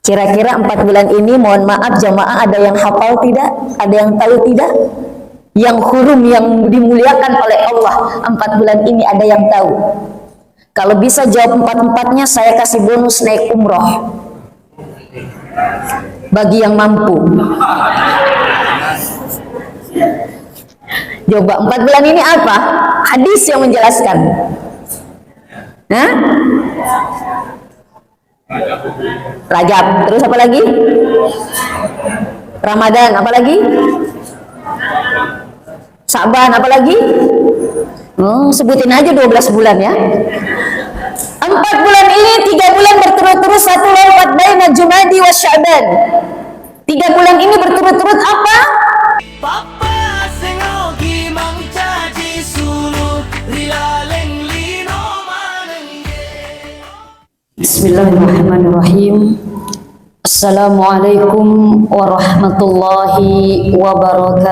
Kira-kira 4 bulan ini, mohon maaf jamaah, ada yang hafal tidak? Ada yang tahu tidak? Yang hurum yang dimuliakan oleh Allah 4 bulan ini ada yang tahu? Kalau bisa jawab 4-4-nya, saya kasih bonus naik umroh bagi yang mampu. Coba 4 bulan ini apa? Hadis yang menjelaskan. Hah? Rajab, terus apa lagi? Ramadan, apa lagi? Sa'ban, apa lagi? Sebutin aja 12 bulan ya. 4 bulan ini, 3 bulan berturut-turut, 1 lewat baina Jumadi wa Sya'ban. 3 bulan ini berturut-turut apa? Bismillahirrahmanirrahim. Assalamualaikum warahmatullahi wabarakatuh.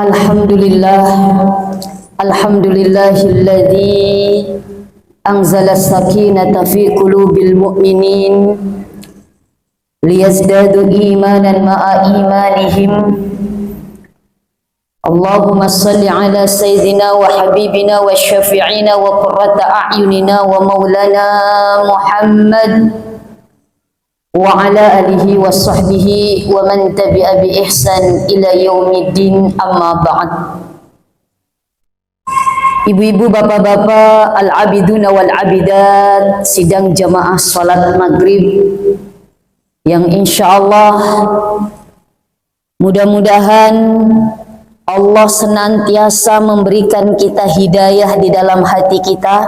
Alhamdulillah, alhamdulillahilladzi anzala sakinata fi qulubil mu'minin liyazdadu imanan ma'a imanihim. Allahumma salli ala sayyidina wa habibina wa syafi'ina wa qurrata a'yunina wa maulana Muhammad wa ala alihi wa sahbihi wa man tabi'a bi ihsan ila yaumiddin, amma ba'd. Ibu-ibu, bapak-bapak, al-abiduna wal-abidat, sidang jamaah salat maghrib yang insyaallah mudah-mudahan Allah senantiasa memberikan kita hidayah di dalam hati kita.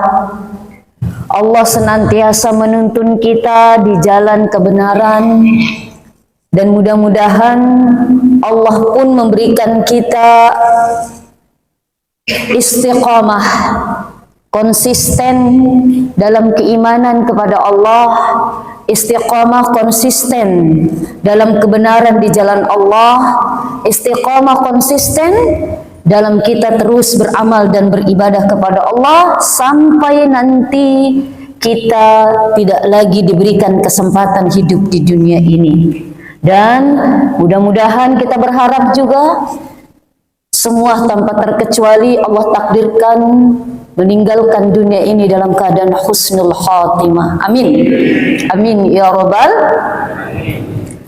Allah senantiasa menuntun kita di jalan kebenaran. Dan mudah-mudahan Allah pun memberikan kita istiqamah, konsisten dalam keimanan kepada Allah, istiqamah konsisten dalam kebenaran di jalan Allah, istiqamah konsisten dalam kita terus beramal dan beribadah kepada Allah sampai nanti kita tidak lagi diberikan kesempatan hidup di dunia ini. Dan mudah-mudahan kita berharap juga semua tanpa terkecuali Allah takdirkan meninggalkan dunia ini dalam keadaan husnul khatimah. Amin. Amin ya rabbal.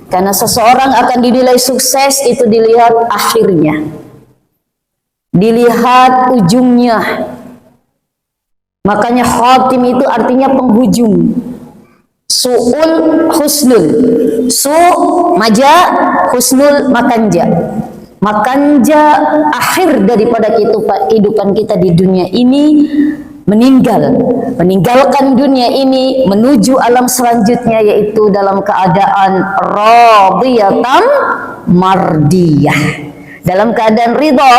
Karena seseorang akan dinilai sukses itu dilihat akhirnya, dilihat ujungnya. Makanya khatim itu artinya penghujung. Su'ul husnul, su' maja, husnul makanja. Makanja akhir daripada kehidupan kita di dunia ini, meninggalkan dunia ini menuju alam selanjutnya, yaitu dalam keadaan radiyatan mardiyah, dalam keadaan ridha.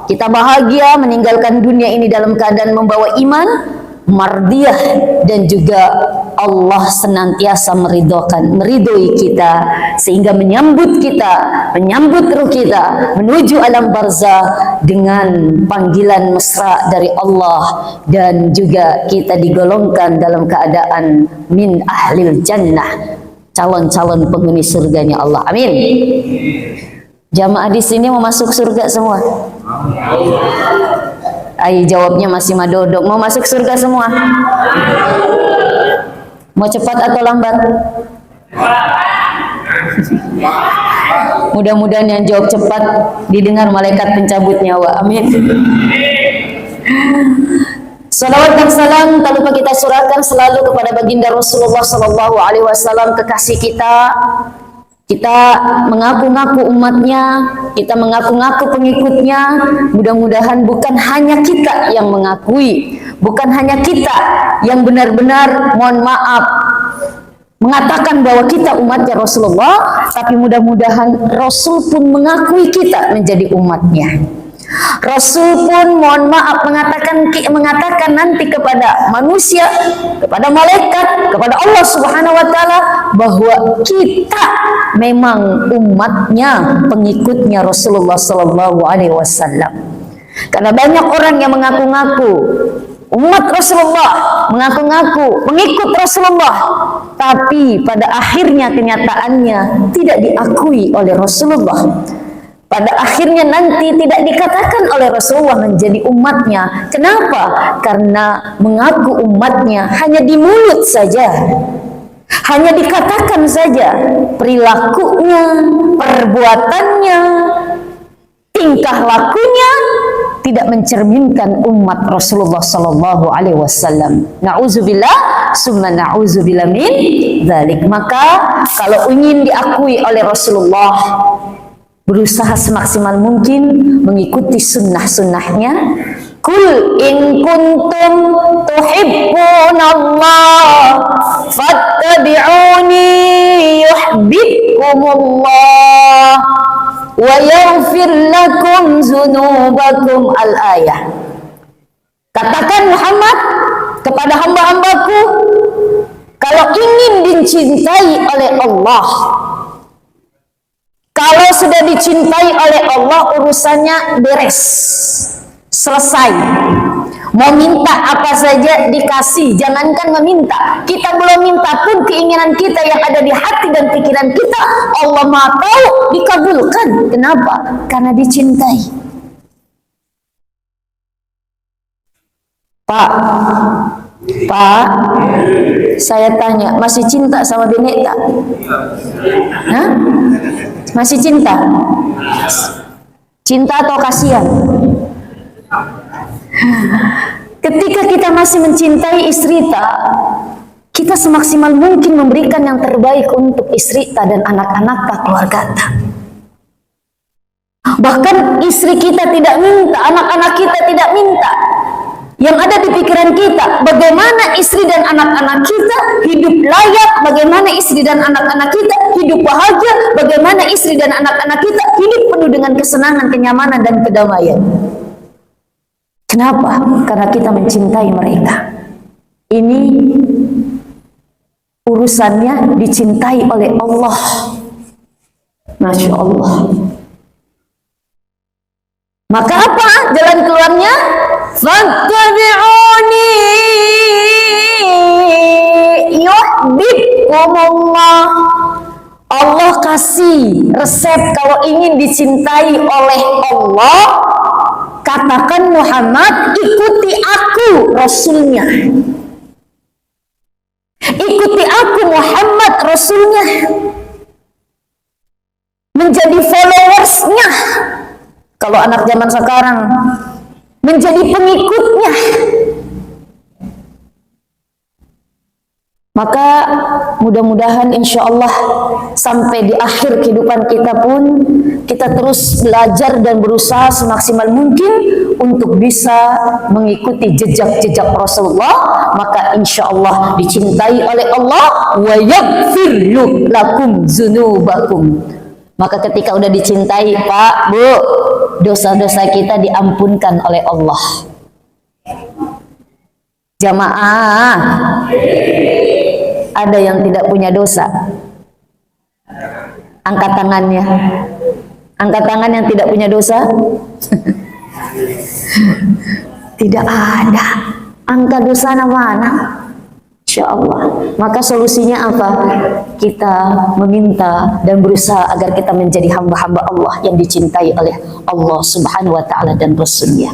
Kita bahagia meninggalkan dunia ini dalam keadaan membawa iman mardiyah, dan juga Allah senantiasa meridhoi kita sehingga menyambut ruh kita menuju alam barzah dengan panggilan mesra dari Allah, dan juga kita digolongkan dalam keadaan min ahlil jannah, calon-calon penghuni surganya Allah. Amin. Jamaah di sini mau masuk surga semua? Ayo jawabnya masih madodok. Mau masuk surga semua? Mau cepat atau lambat? Mudah-mudahan yang jawab cepat didengar malaikat pencabut nyawa. Amin. Salawat dan salam tak lupa kita surahkan selalu kepada baginda Rasulullah Sallallahu Alaihi Wasallam, kekasih kita. Kita mengaku-ngaku umatnya, kita mengaku-ngaku pengikutnya. Mudah-mudahan bukan hanya kita yang mengakui, bukan hanya kita yang benar-benar, mohon maaf, mengatakan bahwa kita umatnya Rasulullah, tapi mudah-mudahan Rasul pun mengakui kita menjadi umatnya. Rasul pun mohon maaf mengatakan nanti kepada manusia, kepada malaikat, kepada Allah Subhanahu wa taala bahwa kita memang umatnya, pengikutnya Rasulullah sallallahu alaihi wasallam. Karena banyak orang yang mengaku-ngaku umat Rasulullah, mengaku-ngaku mengikut Rasulullah, tapi pada akhirnya kenyataannya tidak diakui oleh Rasulullah. Pada akhirnya nanti tidak dikatakan oleh Rasulullah menjadi umatnya. Kenapa? Karena mengaku umatnya hanya di mulut saja, hanya dikatakan saja, perilakunya, perbuatannya, tingkah lakunya tidak mencerminkan umat Rasulullah sallallahu alaihi wasallam. Nauzubillah summa nauzubillah min dzalik. Maka kalau ingin diakui oleh Rasulullah, berusaha semaksimal mungkin mengikuti sunnah-sunnahnya. Kul in kuntum tuhibbunallah fattabi'uni yuhibbukumullah wa yaghfir lakum dzunubakum. Al-ayah. Katakan Muhammad kepada hamba-hambaku, kalau ingin dicintai oleh Allah, kalau sudah dicintai oleh Allah, urusannya beres, selesai. Mau minta apa saja dikasih, jangankan meminta, kita belum minta pun keinginan kita yang ada di hati dan pikiran kita, Allah Maha tahu, dikabulkan. Kenapa? Karena dicintai. Pak, saya tanya, masih cinta sama Benek tak? Hah? Masih cinta? Cinta atau kasihan? Ketika kita masih mencintai istri kita semaksimal mungkin memberikan yang terbaik untuk istri dan anak-anak keluarga. Bahkan istri kita tidak minta, anak-anak kita tidak minta. Yang ada di pikiran kita, bagaimana istri dan anak-anak kita hidup layak, bagaimana istri dan anak-anak kita hidup bahagia, bagaimana istri dan anak-anak kita hidup penuh dengan kesenangan, kenyamanan, dan kedamaian. Kenapa? Karena kita mencintai mereka. Ini urusannya dicintai oleh Allah. Masya Allah. Maka apa jalan keluarnya? Fattabi'uni yuhibbukumullah. Allah kasih resep kalau ingin dicintai oleh Allah. Katakan Muhammad, ikuti aku Rasulnya. Ikuti aku Muhammad Rasulnya. Menjadi followersnya. Kalau anak zaman sekarang, menjadi pengikutnya. Maka mudah-mudahan insya Allah sampai di akhir kehidupan kita pun kita terus belajar dan berusaha semaksimal mungkin untuk bisa mengikuti jejak-jejak Rasulullah. Maka insya Allah dicintai oleh Allah. Wa yaghfir lakum dzunubakum. Maka ketika udah dicintai, Pak, Bu, dosa-dosa kita diampunkan oleh Allah. Jamaah, ada yang tidak punya dosa? Angkat tangannya. Angkat tangan yang tidak punya dosa. Tidak ada. Angka dosa mana? Insya Allah. Maka solusinya apa? Kita meminta dan berusaha agar kita menjadi hamba-hamba Allah yang dicintai oleh Allah Subhanahu wa Ta'ala dan Rasulnya.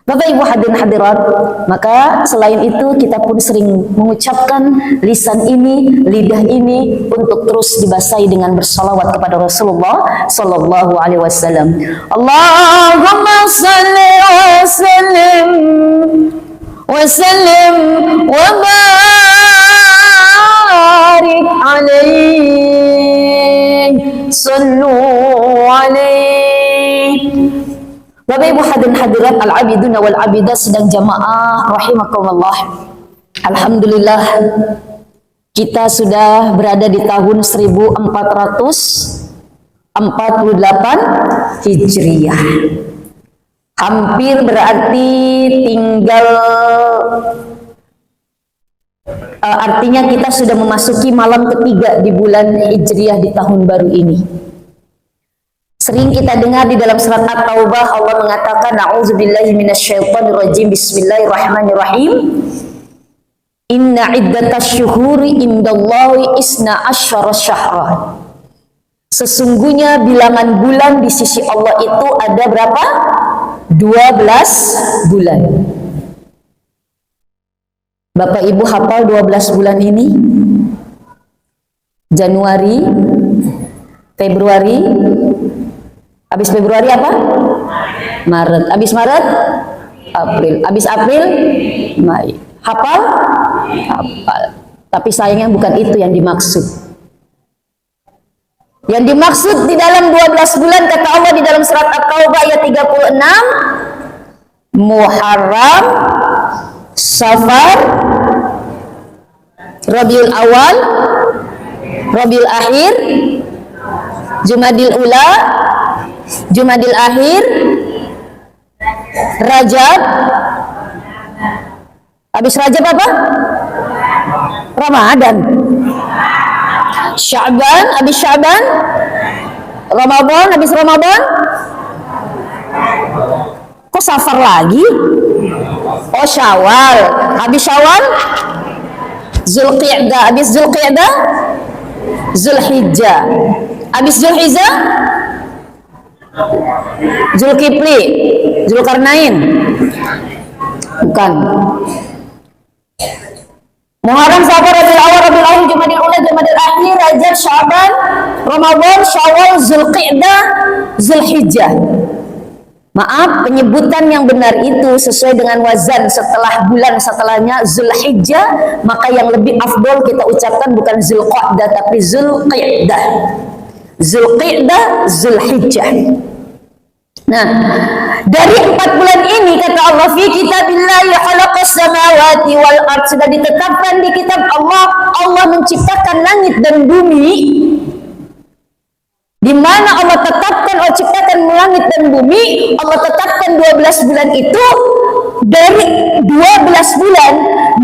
Bapak Ibu hadirin hadirat, maka selain itu kita pun sering mengucapkan lisan ini, lidah ini untuk terus dibasahi dengan bersalawat kepada Rasulullah Sallallahu Alaihi Wasallam. Allahumma salli wa sallim wa barik alaihi, sallu alaihi. Bapak Ibu hadirin hadirat al-abiduna wal abidat sedang jamaah rahimakumullah. Alhamdulillah kita sudah berada di tahun 1448 Hijriah. Hampir berarti tinggal artinya kita sudah memasuki malam ketiga di bulan Hijriah di tahun baru ini. Sering kita dengar di dalam surat At-Taubah Allah mengatakan a'udzubillahi minasyaitonirrajim bismillahirrahmanirrahim. Inna iddatasy syuhuri indallahi isna asyara syahra. Sesungguhnya bilangan bulan di sisi Allah itu ada berapa? 12 bulan. Bapak Ibu hafal 12 bulan ini? Januari, Februari, habis Februari apa? Maret, habis Maret? April, habis April? Mei. Hafal? Hafal. Tapi sayangnya bukan itu yang dimaksud. Yang dimaksud di dalam 12 bulan kata Allah di dalam surat At-Taubah ayat 36, Muharram, Safar, Rabiul Awal, Rabiul Akhir, Jumadil Ula, Jumadil Akhir, Rajab. Habis Rajab apa? Ramadan. Sya'ban, habis Sya'ban. Ramadan, habis Ramadan. Kok Safar lagi? Oh, Syawal. Habis Syawal? Zulqi'dah, habis Zulqi'dah? Zulhijjah. Habis Zulhijjah? Zulkifli, Zulkarnain. Bukan. Muharram, Safar, Rabiul Awal, Rabiul Akhir, Jumadil Ula, Jumadil Akhir, Rajab, Sya'ban, Ramadan, Syawal, Zulqi'dah, Zulhijjah. Maaf, penyebutan yang benar itu sesuai dengan wazan setelah bulan setelahnya Zulhijjah, maka yang lebih afdol kita ucapkan bukan Zulqa'dah tapi Zulqi'dah. Zulqi'dah, Zulhijjah. Nah, dari 4 bulan ini kata Allah fi kitabillahi khalaqas samawati wal ard, sudah ditetapkan di kitab Allah, Allah menciptakan langit dan bumi. Di mana Allah tetapkan, Allah ciptakan langit dan bumi, Allah tetapkan 12 bulan itu. Dari 12 bulan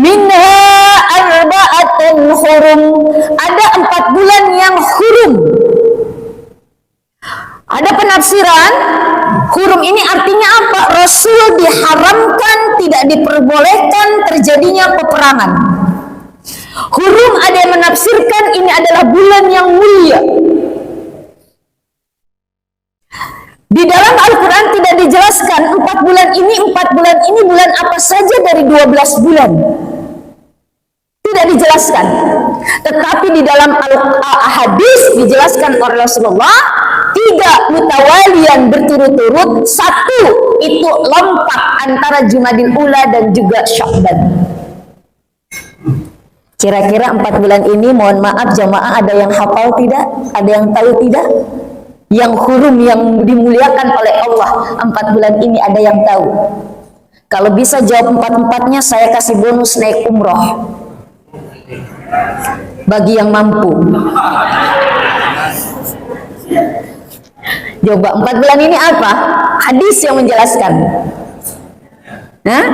minha arba'atun hurum, ada 4 bulan yang hurum. Ada penafsiran hurum ini artinya apa? Rasul diharamkan, tidak diperbolehkan terjadinya peperangan. Hurum ada yang menafsirkan ini adalah bulan yang mulia. Di dalam Al-Quran tidak dijelaskan 4 bulan ini bulan apa saja dari 12 bulan. Tidak dijelaskan. Tetapi di dalam hadis dijelaskan oleh Rasulullah 3 mutawalian berturut-turut, 1 itu lompat antara Jumadil Ula dan juga Sya'ban. Kira-kira 4 bulan ini, mohon maaf jamaah, ada yang hafal tidak? Ada yang tahu tidak? Yang hurum, yang dimuliakan oleh Allah 4 bulan ini, ada yang tahu? Kalau bisa jawab 4-4-nya, saya kasih bonus naik umroh bagi yang mampu. Coba 4 bulan ini apa? Hadis yang menjelaskan. Hah?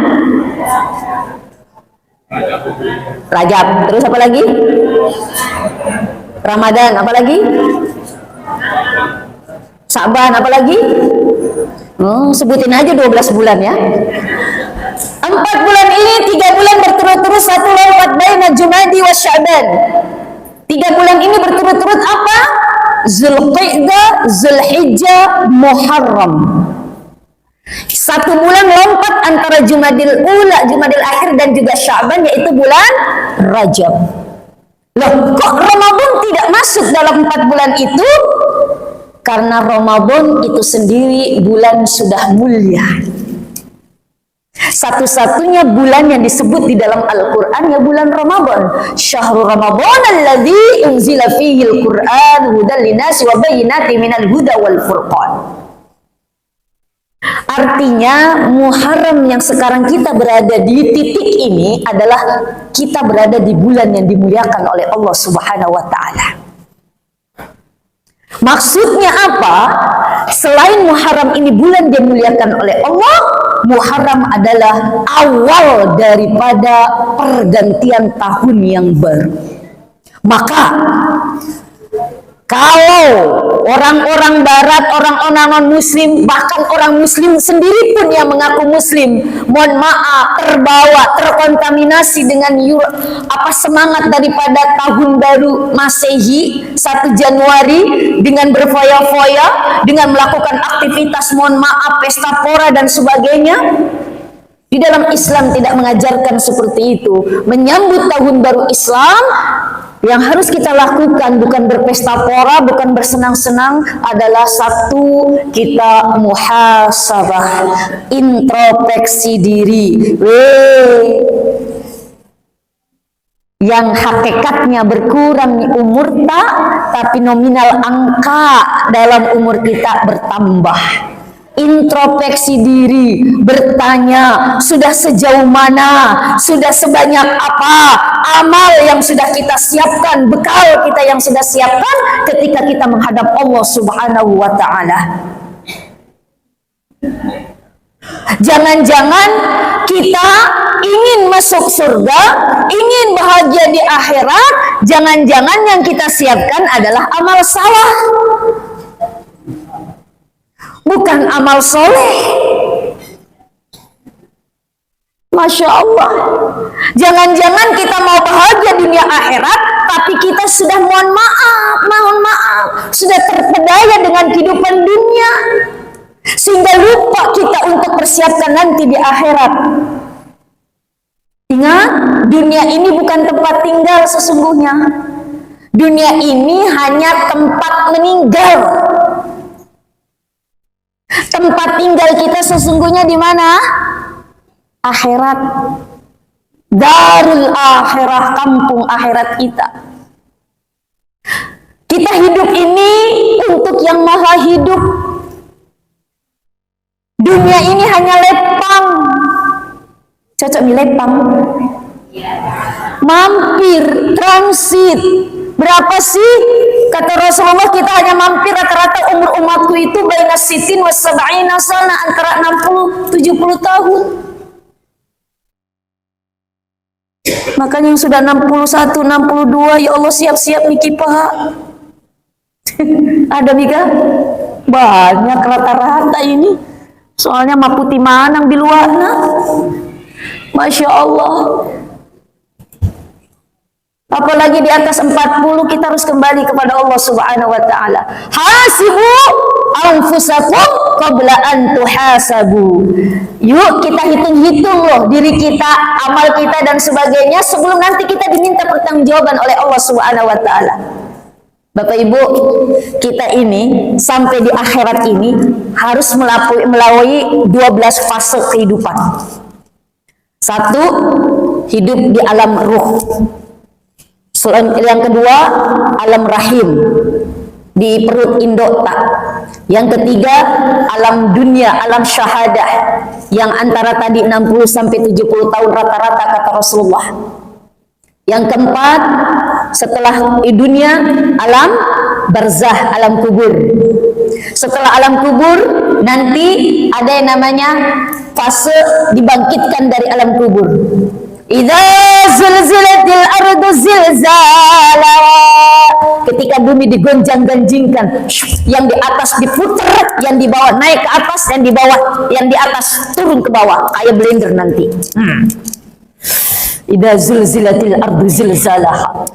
Rajab. Terus apa lagi? Ramadan. Apa lagi? Sya'ban. Apa lagi? Oh, sebutin aja 12 bulan ya. 4 bulan ini 3 bulan berturut-turut, 1 lompat baina Jumadi wa Sya'ban. 3 bulan ini berturut-turut apa? Zulqi'dah, Zulhijjah, Muharram. 1 bulan lompat antara Jumadil Ula, Jumadil Akhir dan juga Sya'ban, yaitu bulan Rajab. Loh, kok Ramadan tidak masuk dalam 4 bulan itu? Karena Ramadan itu sendiri bulan sudah mulia. Satu-satunya bulan yang disebut di dalam Al-Quran ya bulan Ramadan. Syahrul Ramadan alladzi unzila fihi al-Quran hudan linasi wa bayyinatin minal huda wal furqan. Artinya Muharram yang sekarang kita berada di titik ini adalah kita berada di bulan yang dimuliakan oleh Allah Subhanahu wa taala. Maksudnya apa? Selain Muharram ini bulan dimuliakan oleh Allah, Muharram adalah awal daripada pergantian tahun yang baru. Maka Kalau orang-orang barat, orang-orang non-muslim, bahkan orang muslim sendiri pun yang mengaku muslim, mohon maaf, terbawa, terkontaminasi dengan semangat daripada tahun baru Masehi 1 Januari dengan berfoya-foya, dengan melakukan aktivitas mohon maaf, pesta pora dan sebagainya. Di dalam Islam tidak mengajarkan seperti itu. Menyambut tahun baru Islam, yang harus kita lakukan bukan berpesta pora, bukan bersenang-senang, adalah satu, kita muhasabah, introspeksi diri. Yang hakikatnya berkurang umur tapi nominal angka dalam umur kita bertambah. Introspeksi diri, bertanya, sudah sejauh mana, sudah sebanyak apa amal yang sudah kita siapkan, bekal kita yang sudah siapkan ketika kita menghadap Allah Subhanahu wa ta'ala. Jangan-jangan kita ingin masuk surga, ingin bahagia di akhirat, jangan-jangan yang kita siapkan adalah amal salah, bukan amal soleh. Masya Allah. Jangan-jangan kita mau bahagia dunia akhirat, tapi kita sudah mohon maaf, sudah terpedaya dengan kehidupan dunia, sehingga lupa kita untuk persiapkan nanti di akhirat. Ingat, dunia ini bukan tempat tinggal sesungguhnya. Dunia ini hanya tempat meninggal. Tempat tinggal kita sesungguhnya di mana? Akhirat. Darul akhirah, kampung akhirat kita. Kita hidup ini untuk yang maha hidup. Dunia ini hanya lepang. Cocok mi lepang. Mampir, transit. Berapa sih? Kata Rasulullah, kita hanya mampir rata-rata umur umatku itu baina sitin wa sab'ina sana, antara 60-70 tahun. Makanya yang sudah 61, 62, ya Allah siap-siap niki Pak. Ada Mika? Banyak rata-rata ini. Soalnya maputi manang di luarna. Masya Allah. Apalagi di atas 40 kita harus kembali kepada Allah Subhanahu wa ta'ala. Hasibu anfusakum qabla an tuhasabu. Yuk kita hitung-hitung loh diri kita, amal kita dan sebagainya sebelum nanti kita diminta pertanggungjawaban oleh Allah Subhanahu wa ta'ala. Bapak Ibu, kita ini sampai di akhirat ini harus melalui 12 fase kehidupan. Satu, hidup di alam ruh. Yang kedua, alam rahim, di perut indok. Yang ketiga, alam dunia, alam syahadah, yang antara tadi 60 sampai 70 tahun rata-rata kata Rasulullah. Yang keempat, setelah di dunia, alam barzah, alam kubur. Setelah alam kubur, nanti ada yang namanya fase dibangkitkan dari alam kubur. Idza zulzilatil ardu zilzala, ketika bumi digonjang-ganjingkan, yang di atas diputar, yang di bawah naik ke atas, yang di bawah, yang di atas turun ke bawah, kayak blender nanti. Idza zulzilatil ardu zilzalaha.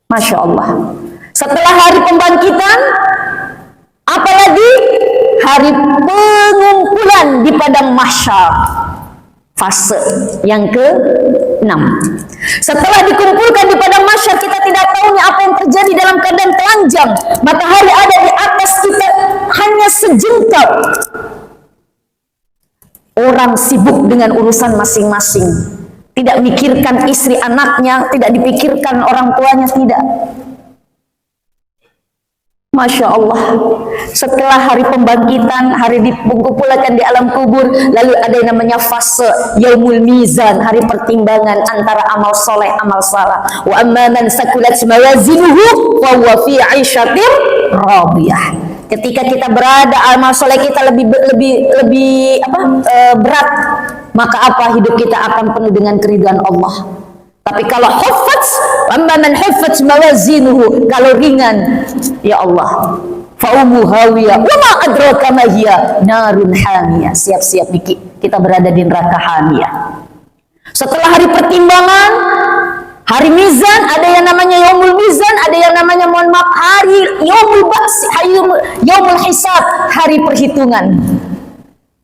Masya Allah. Setelah hari pembangkitan, apalagi hari pengumpulan di padang mahsyar, fase yang ke-6. Setelah dikumpulkan di padang mahsyar, kita tidak tahu apa yang terjadi dalam keadaan telanjang. Matahari ada di atas kita hanya sejengkal. Orang sibuk dengan urusan masing-masing, tidak mikirkan istri anaknya, tidak dipikirkan orang tuanya, tidak. Masya Allah. Setelah hari pembangkitan, hari dikumpulkan di alam kubur, lalu ada yang namanya fase yaumul mizan, hari pertimbangan antara amal soleh, amal salah. Wa amma man sakulat mawazinuhu wa huwa fi 'aisyatin radiyah. Ketika kita berada, amal soleh kita lebih berat, maka hidup kita akan penuh dengan keridhaan Allah. Tapi kalau Amma man huffat mawazinuhu, kalau ringan, ya Allah, fa'umu hawiyah, wa ma adraka ma hiya narun hamiyah. Siap-siap kita berada di neraka hamiyah. Setelah hari pertimbangan, hari mizan, ada yang namanya yaumul mizan, ada yang namanya, mohon maaf, hari yaumul ba'si, yaumul hisab, hari perhitungan.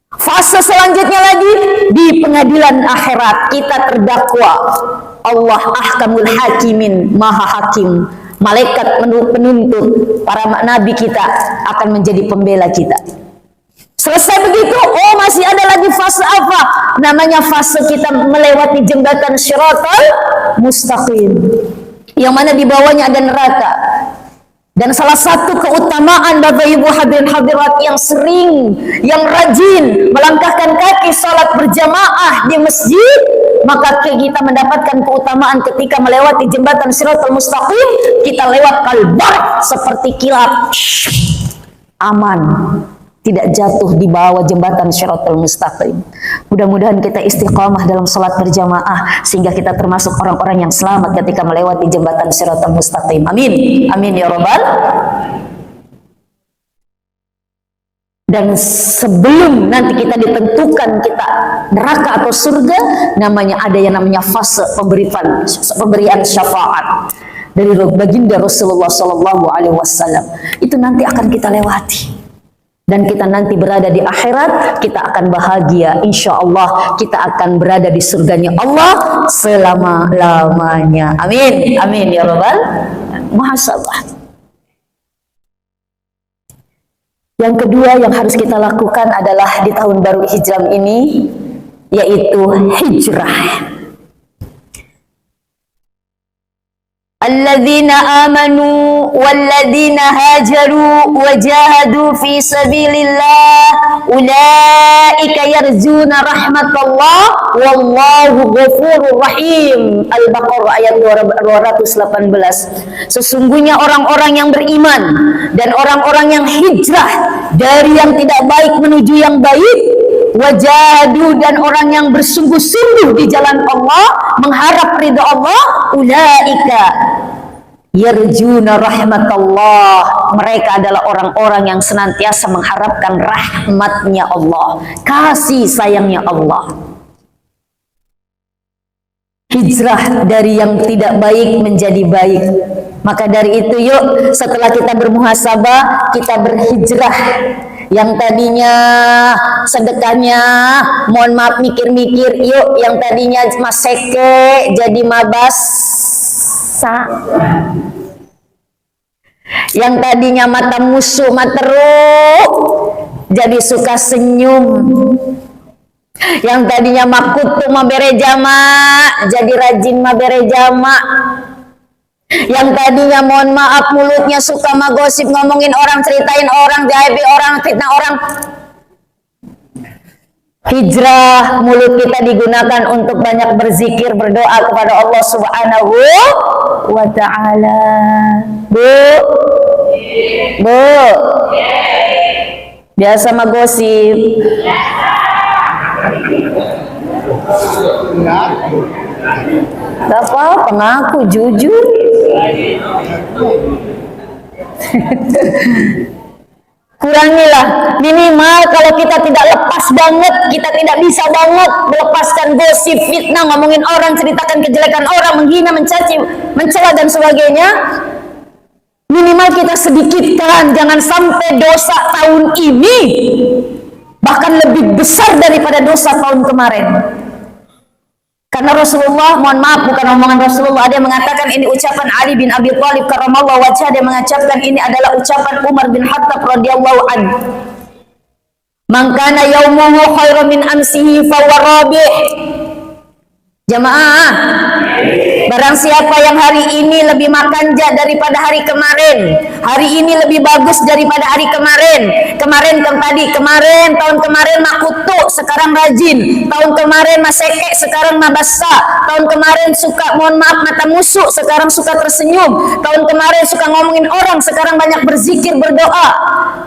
Fase selanjutnya lagi di pengadilan akhirat, kita terdakwa. Allah ahkamul hakimin, maha hakim. Malaikat penuntut, para nabi kita akan menjadi pembela kita. Selesai begitu, oh masih ada lagi fase apa? Namanya fase kita melewati jembatan Shiratal Mustaqim, yang mana di bawahnya ada neraka. Dan salah satu keutamaan Bapak Ibu hadirin hadirat yang sering, yang rajin melangkahkan kaki salat berjamaah di masjid, maka kita mendapatkan keutamaan ketika melewati jembatan Shiratal Mustaqim. Kita lewat kalbar seperti kilat, aman, tidak jatuh di bawah jembatan Shiratal Mustaqim. Mudah-mudahan kita istiqamah dalam salat berjamaah sehingga kita termasuk orang-orang yang selamat ketika melewati jembatan Shiratal Mustaqim. Amin. Amin ya rabbal. Dan sebelum nanti kita ditentukan kita neraka atau surga, ada yang namanya fase pemberian syafaat dari baginda Rasulullah SAW. Itu nanti akan kita lewati. Dan kita nanti berada di akhirat, kita akan bahagia. Insya Allah kita akan berada di surganya Allah selama-lamanya. Amin. Amin ya rabbal muhasabah. Yang kedua yang harus kita lakukan adalah di tahun baru Hijrah ini, yaitu hijrah. Alladzina amanu walladzina hajaru wajahadu fi sabilillah ulaika yarjuna rahmatallah wallahu ghafurur rahim. Al-Baqarah ayat 218. Sesungguhnya orang-orang yang beriman dan orang-orang yang hijrah dari yang tidak baik menuju yang baik, wajadu, dan orang yang bersungguh-sungguh di jalan Allah, mengharap ridha Allah, ulaika yarjuna rahmatallah, mereka adalah orang-orang yang senantiasa mengharapkan rahmatnya Allah, kasih sayangnya Allah. Hijrah dari yang tidak baik menjadi baik. Maka dari itu yuk, setelah kita bermuhasabah, kita berhijrah. Yang tadinya sedekahnya, mohon maaf, mikir-mikir, yuk yang tadinya maseke jadi mabasa, yang tadinya mata musuh materu jadi suka senyum, yang tadinya makutu mabere jama jadi rajin mabere jama, yang tadinya mohon maaf mulutnya suka magosip, ngomongin orang, ceritain orang, jaibi orang, fitnah orang. Hijrah, mulut kita digunakan untuk banyak berzikir, berdoa kepada Allah Subhanahu wa ta'ala. Bu, biasa magosip. Gak apa-apa, ngaku jujur. Kurangilah, minimal kalau kita tidak lepas banget, kita tidak bisa banget melepaskan gosip, fitnah, ngomongin orang, ceritakan kejelekan orang, menghina, mencaci, mencela dan sebagainya. Minimal kita sedikitkan, jangan sampai dosa tahun ini bahkan lebih besar daripada dosa tahun kemarin. Karena Rasulullah, mohon maaf, bukan omongan Rasulullah, ada yang mengatakan ini ucapan Ali bin Abi Thalib karramallahu wajhah, ada yang mengucapkan ini adalah ucapan Umar bin Khattab radhiyallahu anhu. Man kana yaumuhu khairan min amsihi fa huwa rabih. Jamaah, barang siapa yang hari ini lebih makanja daripada hari kemarin, hari ini lebih bagus daripada hari kemarin. Kemarin tahun kemarin makutu, sekarang rajin. Tahun kemarin maseke, sekarang mabasa. Tahun kemarin suka, mohon maaf, mata musuh, sekarang suka tersenyum. Tahun kemarin suka ngomongin orang, sekarang banyak berzikir, berdoa.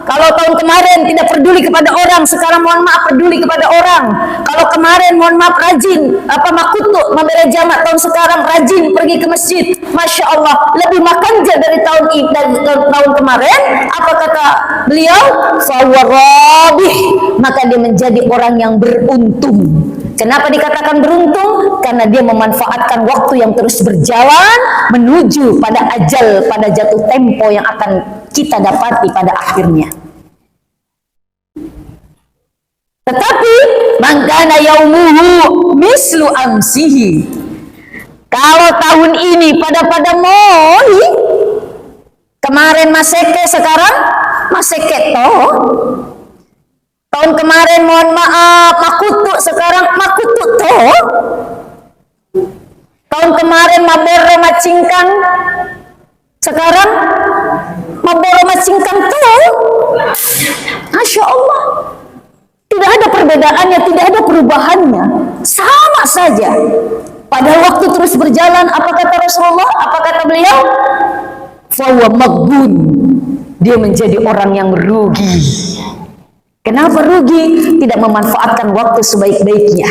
Kalau tahun kemarin tidak peduli kepada orang, sekarang mohon maaf peduli kepada orang. Kalau kemarin mohon maaf rajin makutu, memberi jamak, tahun sekarang rajin rajin pergi ke masjid, Masya Allah, lebih makanja dari tahun kemarin. Apa kata beliau? Fawarabih, maka dia menjadi orang yang beruntung. Kenapa dikatakan beruntung? Karena dia memanfaatkan waktu yang terus berjalan menuju pada ajal, pada jatuh tempo yang akan kita dapati pada akhirnya. Tetapi mangkana yaumuhu mislu amsihi, kalau tahun ini pada moi, kemarin maseke, sekarang maseke toh. Tahun kemarin mohon maaf makutuk, sekarang makutuk toh. Tahun kemarin maboro macingkang, sekarang maboro macingkang toh. Masya Allah, tidak ada perbedaannya, tidak ada perubahannya, sama saja. Pada waktu terus berjalan, apa kata Rasulullah? Apa kata beliau? Fahuwa maghbun, dia menjadi orang yang rugi. Kenapa rugi? Tidak memanfaatkan waktu sebaik-baiknya.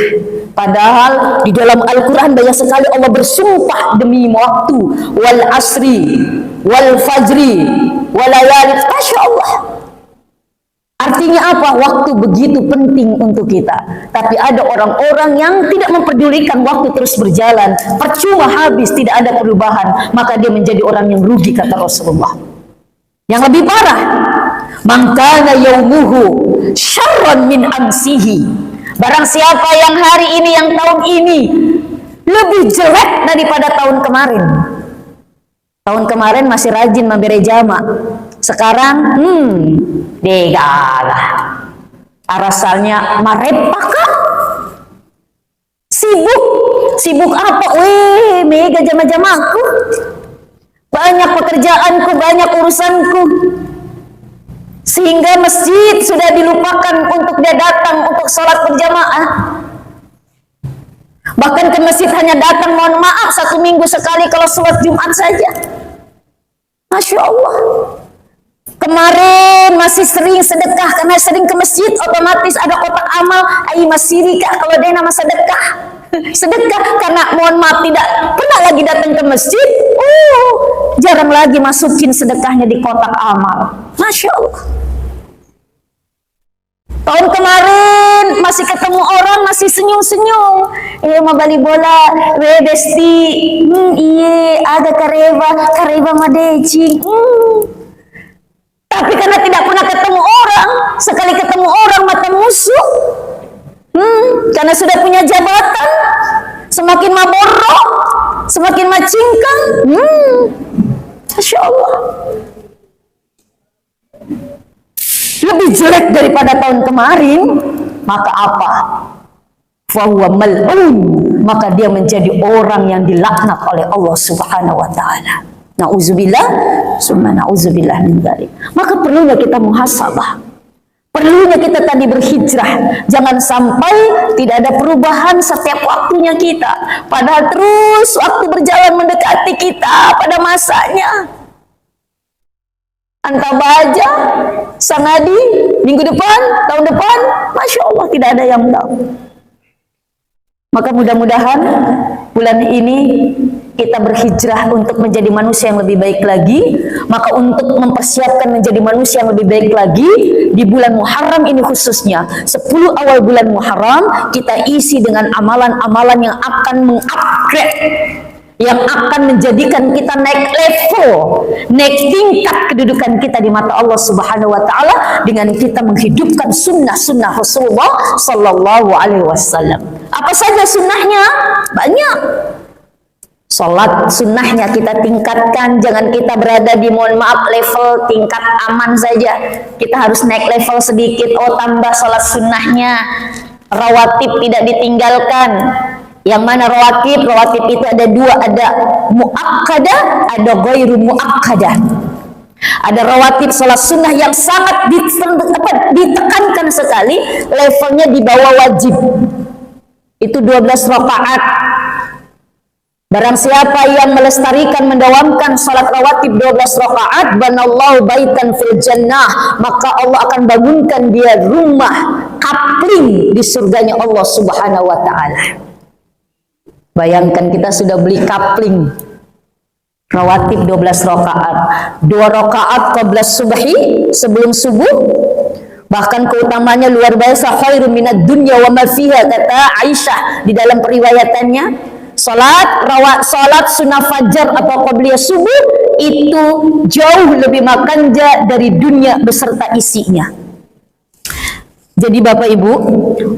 Padahal di dalam Al-Quran banyak sekali Allah bersumpah demi waktu. Wal asri, wal fajri, walayali. Masya Allah. Artinya apa? Waktu begitu penting untuk kita. Tapi ada orang-orang yang tidak memperdulikan waktu terus berjalan. Percuma habis, tidak ada perubahan. Maka dia menjadi orang yang rugi, kata Rasulullah. Yang lebih parah, mangkana yaumuhu syarran min amsihi, barang siapa yang hari ini, yang tahun ini lebih jelek daripada tahun kemarin. Tahun kemarin masih rajin memberi jamaah, sekarang degalah arasalnya marepaka, sibuk apa? Weh, mega jamaah-jamaahku, banyak pekerjaanku, banyak urusanku, sehingga masjid sudah dilupakan untuk dia datang untuk sholat berjamaah. Bahkan ke masjid hanya datang, mohon maaf, 1 minggu sekali kalau sholat Jumat saja. Masya Allah. Kemarin masih sering sedekah, karena sering ke masjid otomatis ada kotak amal. Ai masih kak kalau dia nama sedekah. Sedekah karena mohon maaf tidak pernah lagi datang ke masjid. Jarang lagi masukin sedekahnya di kotak amal. Masya Allah. Tahun kemarin masih ketemu orang, masih senyum-senyum. Mau bali bola, besti. Iya, ada kareva madeci. Tapi karena tidak pernah ketemu orang, sekali ketemu orang mata musuh. Karena sudah punya jabatan, semakin maboro, semakin macingkang. Masya Allah. Lebih jelek daripada tahun kemarin, maka apa? Fahuwa mal'un, maka dia menjadi orang yang dilaknat oleh Allah Subhanahu wa taala. Nauzubillah, summa nauzubillah min dzalik. Maka perlunya kita muhasabah. Perlunya kita tadi berhijrah. Jangan sampai tidak ada perubahan setiap waktunya kita, padahal terus waktu berjalan mendekati kita pada masanya. Anta baja, sangadi, minggu depan, tahun depan, Masya Allah tidak ada yang tahu. Maka mudah-mudahan bulan ini kita berhijrah untuk menjadi manusia yang lebih baik lagi. Maka untuk mempersiapkan menjadi manusia yang lebih baik lagi, di bulan Muharram ini khususnya, 10 awal bulan Muharram, kita isi dengan amalan-amalan yang akan mengupgrade, yang akan menjadikan kita naik level, naik tingkat kedudukan kita di mata Allah Subhanahu wa taala dengan kita menghidupkan sunnah-sunnah Rasulullah sallallahu alaihi wasallam. Apa saja sunnahnya? Banyak. Salat sunnahnya kita tingkatkan, jangan kita berada di mohon maaf level tingkat aman saja. Kita harus naik level sedikit. Tambah salat sunnahnya. Rawatib tidak ditinggalkan. Yang mana rawatib? Rawatib itu ada 2, ada muakkadah, ada ghairu muakkadah. Ada rawatib salat sunnah yang sangat ditekankan sekali, levelnya di bawah wajib. Itu 12 rakaat. Barang siapa yang melestarikan, mendawamkan salat rawatib 12 rakaat, banallahu baitan fil jannah, maka Allah akan bangunkan dia rumah kapling di surganya Allah Subhanahu wa taala. Bayangkan kita sudah beli kapling rawatib 12 rakaat. 2 rakaat qabla subhi, sebelum subuh. Bahkan keutamanya luar biasa, khairum minad dunya wa ma fiha, kata Aisyah di dalam periwayatannya. Salat sunnah fajar atau qabliyah subuh itu jauh lebih makanja dari dunia beserta isinya. Jadi Bapak Ibu,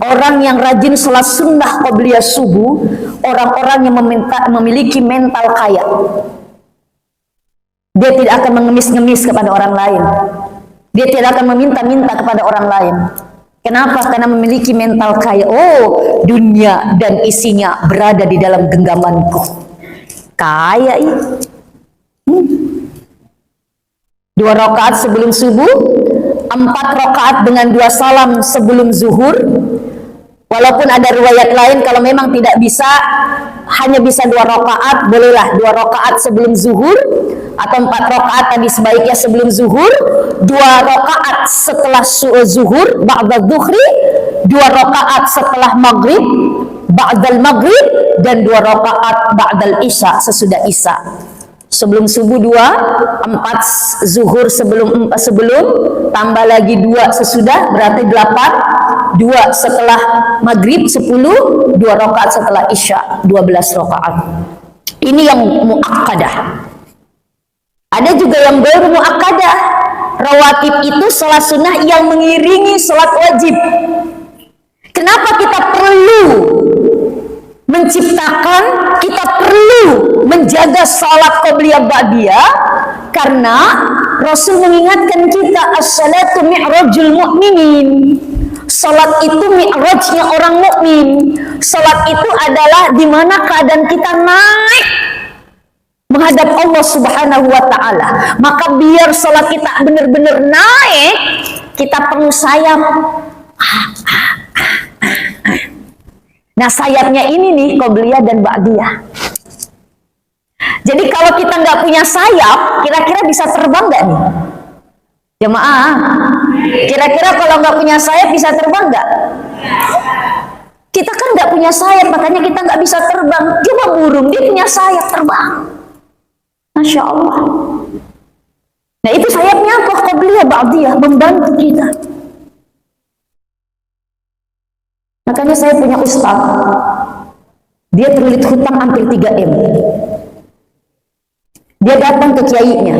orang yang rajin sholat sunnah qabliyah subuh, orang-orang yang memiliki mental kaya. Dia tidak akan mengemis-ngemis kepada orang lain. Dia tidak akan meminta-minta kepada orang lain. Kenapa? Karena memiliki mental kaya. Oh, dunia dan isinya berada di dalam genggamanku. Kaya ini. 2 rakaat sebelum subuh, 4 rakaat dengan 2 salam sebelum zuhur. Walaupun ada riwayat lain kalau memang tidak bisa, hanya bisa 2 rakaat, bolehlah 2 rakaat sebelum zuhur, atau 4 rakaat tadi sebaiknya sebelum zuhur, 2 rakaat setelah zuhur ba'da dhuhri, 2 rakaat setelah maghrib ba'dal maghrib, dan 2 rakaat ba'dal isya, sesudah isya. Sebelum subuh 2, 4 zuhur sebelum tambah lagi 2 sesudah, berarti 8, 2 setelah maghrib 10, 2 rakaat setelah isya 12 rakaat. Ini yang muakkadah. Ada juga yang baru muakkadah. Rawatib itu salat sunnah yang mengiringi salat wajib. Kenapa kita perlu menciptakan, kita perlu menjaga salat qabliyah ba'diyah? Karena Rasul mengingatkan kita, as-salatu mi'rajul mu'minin. Salat itu mi'rajnya orang mukmin. Salat itu adalah di mana keadaan kita naik menghadap Allah Subhanahu wa taala. Maka biar salat kita benar-benar naik, kita perlu sayap. Nah, sayapnya ini nih qobliyah dan ba'diyah. Jadi kalau kita nggak punya sayap, kira-kira bisa terbang nggak nih? Jemaah, kira-kira kalau nggak punya sayap bisa terbang nggak? Kita kan nggak punya sayap, makanya kita nggak bisa terbang. Coba burung, dia punya sayap, terbang. Masya Allah. Nah, itu sayapnya apa? Qobliyah ba'diyah, membantu kita. Makanya saya punya ustaz, dia terlilit hutang hampir 3M. Dia datang ke kiainya,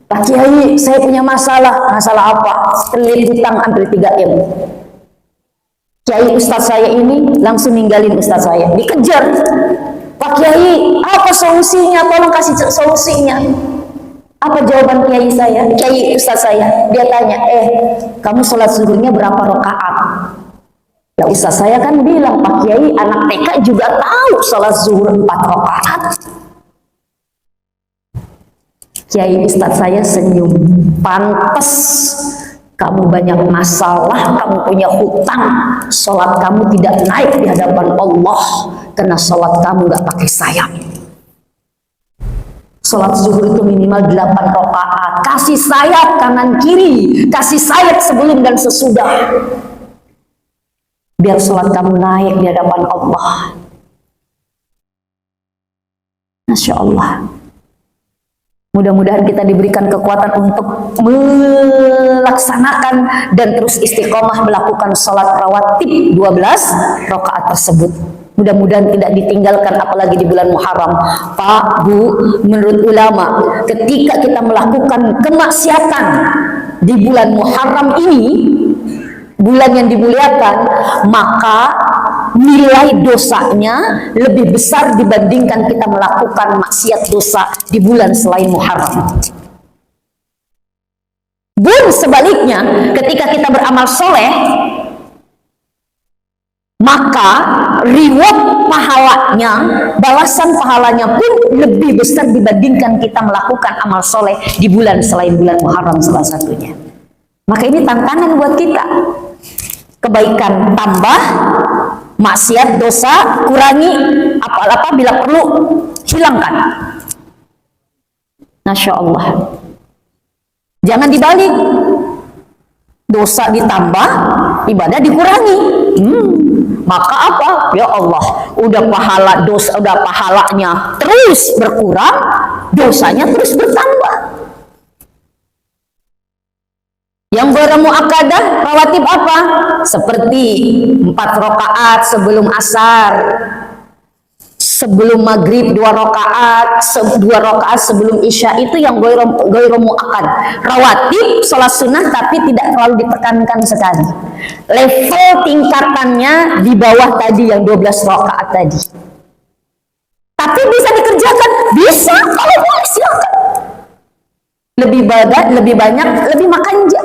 Pak Kiai, saya punya masalah. Masalah apa? Terlilit hutang hampir 3M. Kiai ustaz saya ini langsung ninggalin ustaz saya, dikejar. Pak Kiai, apa solusinya? Tolong kasih solusinya. Apa jawaban kiai saya? Kiai ustaz saya, dia tanya, kamu sholat zuhurnya berapa rakaat? Ya ustaz saya kan bilang, Pak Kiai, anak TK juga tahu sholat zuhur 4 rakaat. Kiai ustaz saya senyum. Pantes kamu banyak masalah, kamu punya hutang, sholat kamu tidak naik di hadapan Allah karena sholat kamu gak pakai sayap. Sholat zuhur itu minimal 8 rakaat. Kasih sayap kanan kiri, kasih sayap sebelum dan sesudah, biar sholat kamu naik di hadapan Allah. Masya Allah. Mudah-mudahan kita diberikan kekuatan untuk melaksanakan dan terus istiqomah melakukan sholat rawatib 12 rakaat tersebut. Mudah-mudahan tidak ditinggalkan, apalagi di bulan Muharram. Pak, Bu, menurut ulama, ketika kita melakukan kemaksiatan di bulan Muharram ini, bulan yang dimuliakan, maka nilai dosanya lebih besar dibandingkan kita melakukan maksiat dosa di bulan selain Muharram. Pun sebaliknya, ketika kita beramal soleh, maka reward pahalanya, balasan pahalanya pun lebih besar dibandingkan kita melakukan amal soleh di bulan selain bulan Muharram salah satunya. Maka ini tantangan buat kita. Kebaikan tambah, maksiat dosa kurangi, apa-apa bila perlu hilangkan. Masya Allah. Jangan dibalik, dosa ditambah, ibadah dikurangi. Maka apa? Ya Allah, udah pahalanya terus berkurang, dosanya terus bertambah. Yang bermuakkadah rawatib apa? Seperti 4 rakaat sebelum asar, sebelum maghrib 2 rakaat, 2 rakaat sebelum isya, itu yang ghairu muakkad. Rawatib salat sunnah tapi tidak terlalu ditekankan sekali. Level tingkatannya di bawah tadi yang 12 rakaat tadi. Tapi bisa dikerjakan, bisa, kalau boleh silakan. Lebih banyak, lebih manja.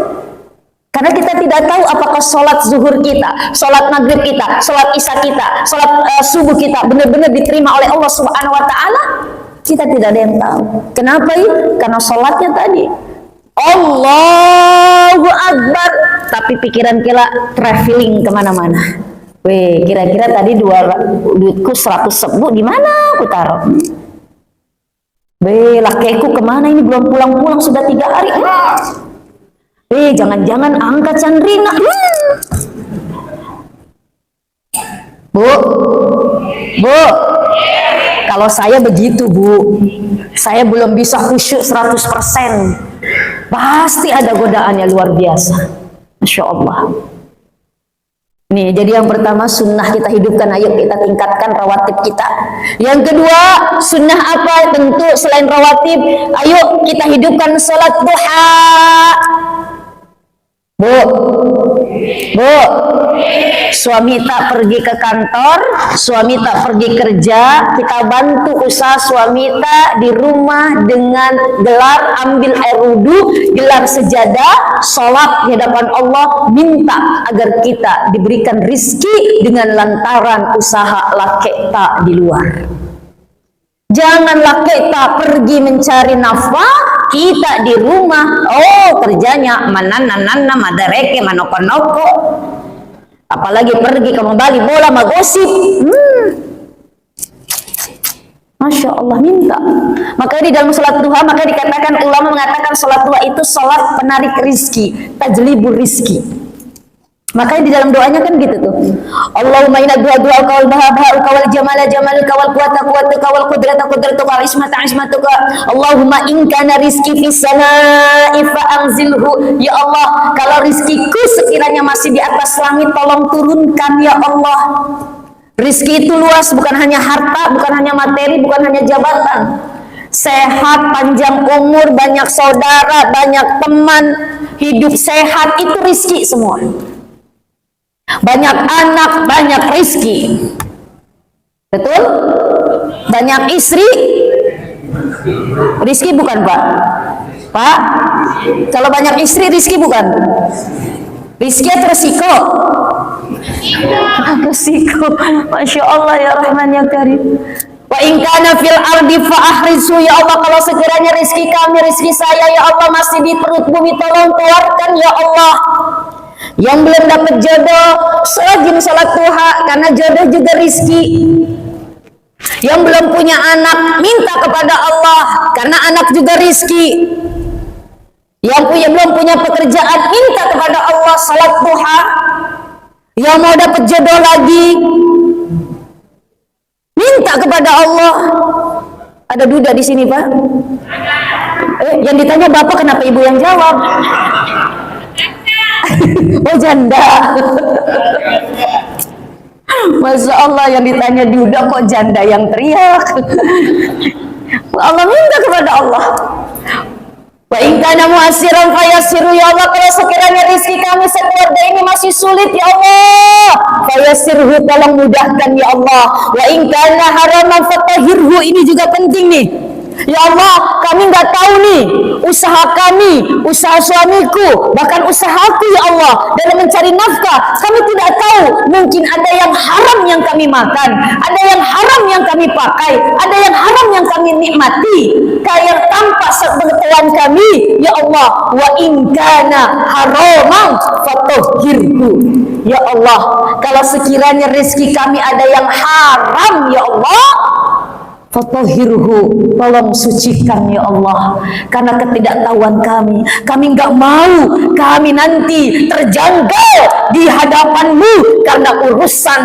Karena kita tidak tahu apakah sholat zuhur kita, sholat maghrib kita, sholat isya kita, sholat subuh kita benar-benar diterima oleh Allah Subhanahu Wa Taala. Kita tidak ada yang tahu. Kenapa ya? Karena sholatnya tadi Allahu Akbar, tapi pikiran kita traveling kemana-mana. Weh, kira-kira tadi duitku 100.000 di mana aku taruh? Weh, lakiku kemana ini, belum pulang-pulang sudah 3 hari. Jangan-jangan angkat Chandrina. Bu, kalau saya begitu, Bu. Saya belum bisa khusyuk 100%. Pasti ada godaannya luar biasa. Masya Allah. Nih, jadi yang pertama sunnah kita hidupkan, ayo kita tingkatkan rawatib kita. Yang kedua, sunnah apa? Tentu selain rawatib, ayo kita hidupkan sholat duha. Bu, suami tak pergi ke kantor, suami tak pergi kerja, kita bantu usaha suami tak di rumah dengan gelar ambil air wudu, gelar sejadah, sholat di hadapan Allah, minta agar kita diberikan rizki dengan lantaran usaha laki tak di luar. Janganlah kita pergi mencari nafkah, kita di rumah, kerjanya mananana madareke manoko-noko. Apalagi pergi ke membali bola magosip. Masya Allah, minta. Maka di dalam sholat duha, maka dikatakan, ulama mengatakan sholat duha itu sholat penarik rizki, tajlibur rizki. Makanya di dalam doanya kan gitu tuh. Allahumma inna doa kawal baha kawal jamala kawal kuwata kawal qudrata kawal ismata. Allahumma in kana rizki fis samaa'i fa anzilhu. Ya Allah, kalau rizkiku sekiranya masih di atas langit, tolong turunkan ya Allah. Rizki itu luas, bukan hanya harta, bukan hanya materi, bukan hanya jabatan. Sehat, panjang umur, banyak saudara, banyak teman, hidup sehat, itu rizki semua. Banyak anak, banyak rizki. Betul? Banyak istri, rizki bukan Pak? Pak, kalau banyak istri rizki bukan? Rizki atau resiko? Resiko. Masya Allah ya Rahman ya Karim. Wa in kana fil ardi fa ahrisu. Ya Allah, kalau sekiranya rizki kami, rizki saya ya Allah masih di perut bumi, tolong keluarkan ya Allah. Yang belum dapat jodoh, rajin sholat duha, karena jodoh juga rizki. Yang belum punya anak, minta kepada Allah, karena anak juga rizki. Yang belum punya pekerjaan, minta kepada Allah, sholat duha. Yang mau dapat jodoh lagi, minta kepada Allah. Ada duda di sini Pak? Yang ditanya Bapak, kenapa Ibu yang jawab? Oh, janda. Masya Allah, yang ditanya duda kok janda yang teriak. Allah minta kepada Allah. Wa in kana mu'assiran fayassiru. Ya Allah, kalau sekiranya rezeki kami sekeluarga ini masih sulit ya Allah, fayassirhu, tolong mudahkan ya Allah. Wa in kana haraman fatahhirhu. Ini juga penting nih. Ya Allah, kami nggak tahu nih usaha kami, usaha suamiku, bahkan usahaku ya Allah dalam mencari nafkah. Kami tidak tahu, mungkin ada yang haram yang kami makan, ada yang haram yang kami pakai, ada yang haram yang kami nikmati, kayak tanpa sepengetahuan kami. Ya Allah, wa in kana haraman fatahhirhu. Ya Allah, kalau sekiranya rezeki kami ada yang haram ya Allah, Fatahhirhu, tolong sucikan ya Allah, karena ketidaktahuan kami nggak mau kami nanti terjanggal di hadapan-Mu karena urusan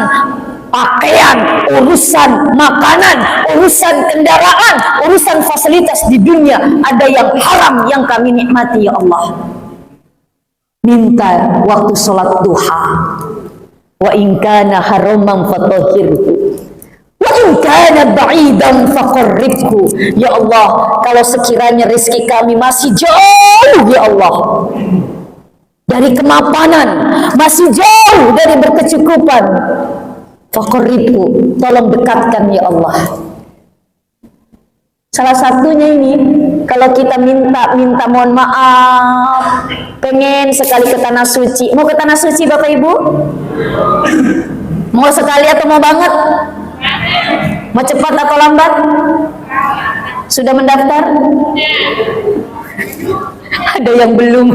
pakaian, urusan makanan, urusan kendaraan, urusan fasilitas di dunia ada yang haram yang kami nikmati ya Allah. Minta waktu sholat duha, wa in kana haraman fatahhirhu wa in kana ba'idan faqarribhu. Ya Allah, kalau sekiranya rezeki kami masih jauh ya Allah dari kemapanan, masih jauh dari berkecukupan, faqarribhu, tolong dekatkan ya Allah. Salah satunya ini, kalau kita minta mohon maaf, pengen sekali ke tanah suci. Mau ke tanah suci Bapak Ibu? Mau sekali atau mau banget? Mau cepat atau lambat? Sudah mendaftar? Ada yang belum.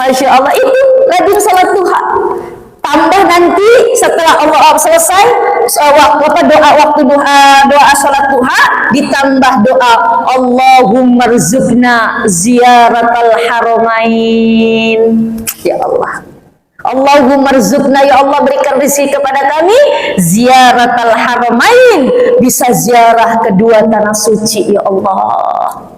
Masya Allah, itu rajin salat duha. Tambah nanti setelah Allah selesai doa salat duha, ditambah doa Allahumma rzuqna ziyaratal haramain. Ya Allah, Allahumma rzuqna, ya Allah berikan rezeki kepada kami ziyaratal haramain, bisa ziarah kedua tanah suci ya Allah.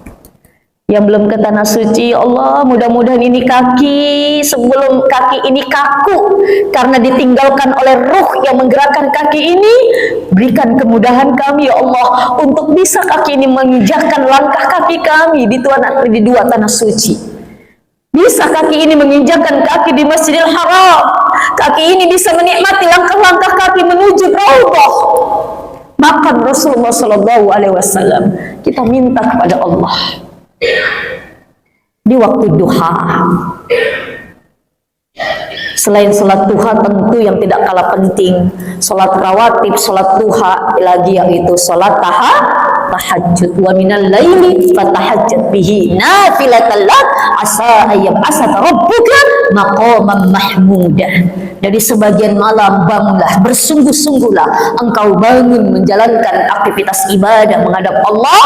Yang belum ke tanah suci ya Allah, mudah-mudahan ini kaki, sebelum kaki ini kaku karena ditinggalkan oleh ruh yang menggerakkan kaki ini, berikan kemudahan kami ya Allah untuk bisa kaki ini menginjakkan langkah kaki kami di dua tanah suci. Bisa kaki ini menginjakkan kaki di Masjidil Haram, kaki ini bisa menikmati langkah-langkah kaki menuju Raudhah makam Rasulullah Sallallahu Alaihi Wasallam. Kita minta kepada Allah di waktu duha. Selain sholat duha tentu yang tidak kalah penting, sholat rawatib, sholat duha, lagi yaitu sholat tahajud. Wa minal laili fatahajjat bihi nafilatan lak asa ayyam asata rabbuka maqaman mahmudah. Dari sebagian malam bangunlah, bersungguh-sungguhlah engkau bangun menjalankan aktivitas ibadah menghadap Allah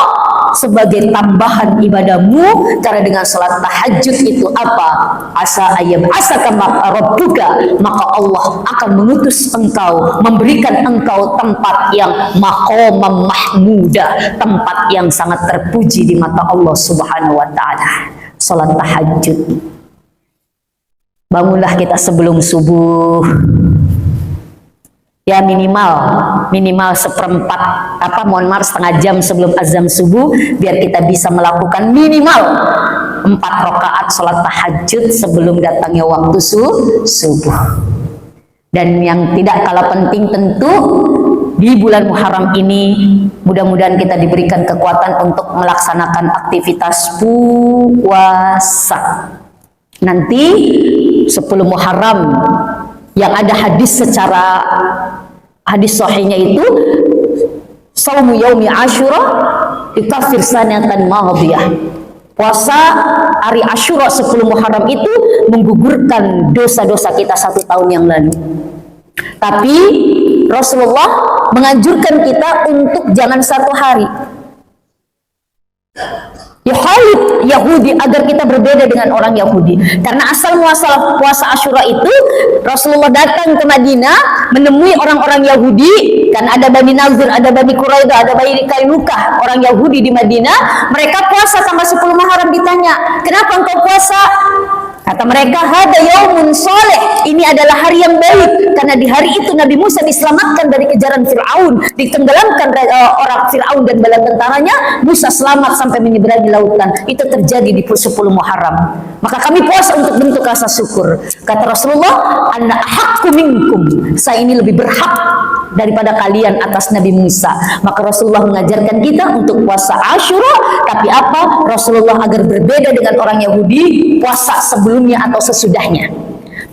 sebagai tambahan ibadahmu, karena dengan salat tahajud itu apa? Asa ayyam asaka rabbuka, maka Allah akan mengutus engkau, memberikan engkau tempat yang maqaman mahmudah, tempat yang sangat terpuji di mata Allah Subhanahu wa taala. Salat tahajud. Bangunlah kita sebelum subuh. Ya minimal seperempat, setengah jam sebelum azan subuh, biar kita bisa melakukan minimal 4 rakaat sholat tahajud sebelum datangnya waktu subuh. Dan yang tidak kalah penting tentu di bulan Muharram ini, mudah-mudahan kita diberikan kekuatan untuk melaksanakan aktivitas puasa. Nanti 10 Muharram yang ada hadis sahihnya itu saumu yaumi asyura yukafir sanatan madiyah. Puasa hari Asyura 10 Muharram itu menggugurkan dosa-dosa kita 1 tahun yang lalu. Tapi Rasulullah menganjurkan kita untuk jangan 1 hari. Yahud Yahudi, agar kita berbeda dengan orang Yahudi. Karena asal muasal puasa Asyura itu, Rasulullah datang ke Madinah menemui orang-orang Yahudi. Kan ada Bani Nazir, ada Bani Quraidah, ada Bani Kainukah, orang Yahudi di Madinah. Mereka puasa sama 10 Muharram. Ditanya, kenapa engkau puasa? Kata mereka, hada yaumun soleh, ini adalah hari yang baik, karena di hari itu Nabi Musa diselamatkan dari kejaran Fir'aun, ditenggelamkan orang Fir'aun dan bala tentaranya. Musa selamat sampai menyeberangi lautan. Itu terjadi di 10 Muharram. Maka kami puasa untuk bentuk rasa syukur. Kata Rasulullah, anna ahaqqu minkum, saya ini lebih berhak daripada kalian atas Nabi Musa. Maka Rasulullah mengajarkan kita untuk puasa Asyura. Tapi apa? Rasulullah agar berbeda dengan orang Yahudi, puasa sebelumnya atau sesudahnya.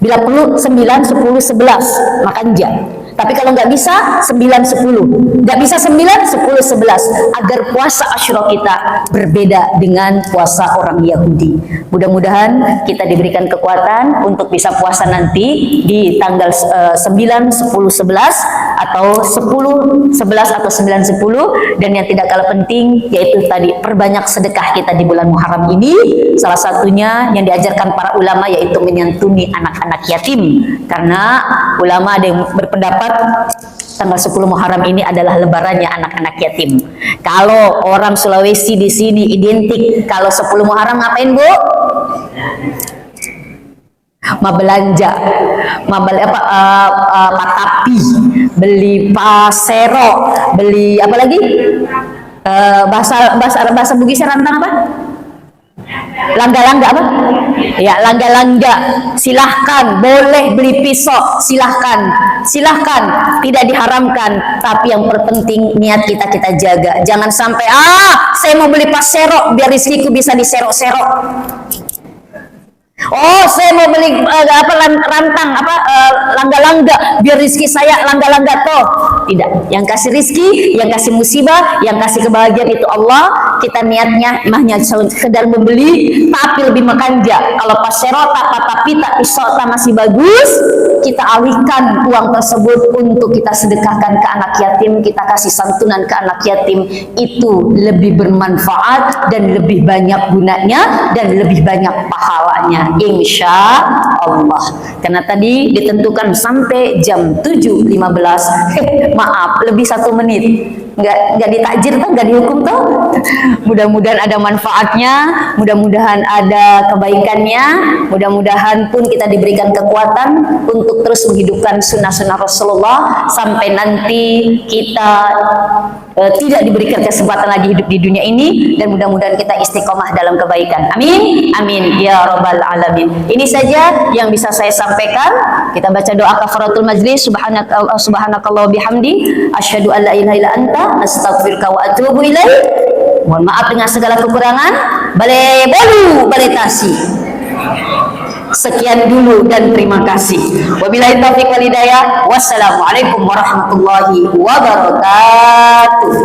Bila perlu 9, 10, 11 makan jam. Tapi kalau nggak bisa 9-10, nggak bisa 9-10-11, agar puasa Asyura kita berbeda dengan puasa orang Yahudi. Mudah-mudahan kita diberikan kekuatan untuk bisa puasa nanti di tanggal 9-10-11 atau 10-11 atau 9-10, dan yang tidak kalah penting yaitu tadi perbanyak sedekah kita di bulan Muharram ini. Salah satunya yang diajarkan para ulama yaitu menyantuni anak-anak yatim, karena ulama ada yang berpendapat tanggal 10 Muharram ini adalah lebarannya anak-anak yatim. Kalau orang Sulawesi di sini identik kalau 10 Muharram ngapain, Bu? Belanja, patapi, beli pasero, beli apa lagi? Bahasa Bugisnya rantang apa? Langga-langga apa? Ya, langga-langga. Silahkan, boleh beli pisau, silahkan, tidak diharamkan. Tapi yang terpenting niat kita jaga. Jangan sampai saya mau beli pasero biar rizkiku bisa diserok-serok. Oh, saya mau beli rantang langga-langga biar rizki saya langga-langga toh. Tidak, yang kasih rizki, yang kasih musibah, yang kasih kebahagiaan itu Allah. Kita niatnya mahnya sekedar membeli, tapi lebih makanja. Kalau pasero tapi tak pisau masih bagus, kita alihkan uang tersebut untuk kita sedekahkan ke anak yatim, kita kasih santunan ke anak yatim. Itu lebih bermanfaat dan lebih banyak gunanya dan lebih banyak pahalanya, insya Allah. Karena tadi ditentukan sampai jam 7.15. Maaf, lebih 1 menit. Nggak ditakjir tuh, nggak dihukum tuh. Mudah-mudahan ada manfaatnya, mudah-mudahan ada kebaikannya, mudah-mudahan pun kita diberikan kekuatan untuk terus menghidupkan sunnah-sunnah Rasulullah sampai nanti kita tidak diberikan kesempatan lagi hidup di dunia ini, dan mudah-mudahan kita istiqomah dalam kebaikan. Amin, amin ya rabbal alamin. Ini saja yang bisa saya sampaikan. Kita baca doa kafaratul majlis. Subhanakallah bihamdi, asyhadu an la ilaha illa anta, astaghfiruka wa atubu ilaik. Mohon maaf dengan segala kekurangan. Bale bolu, bale tasi. Sekian dulu dan terima kasih. Wabillahi taufiq wal hidayah. Wassalamualaikum warahmatullahi wabarakatuh.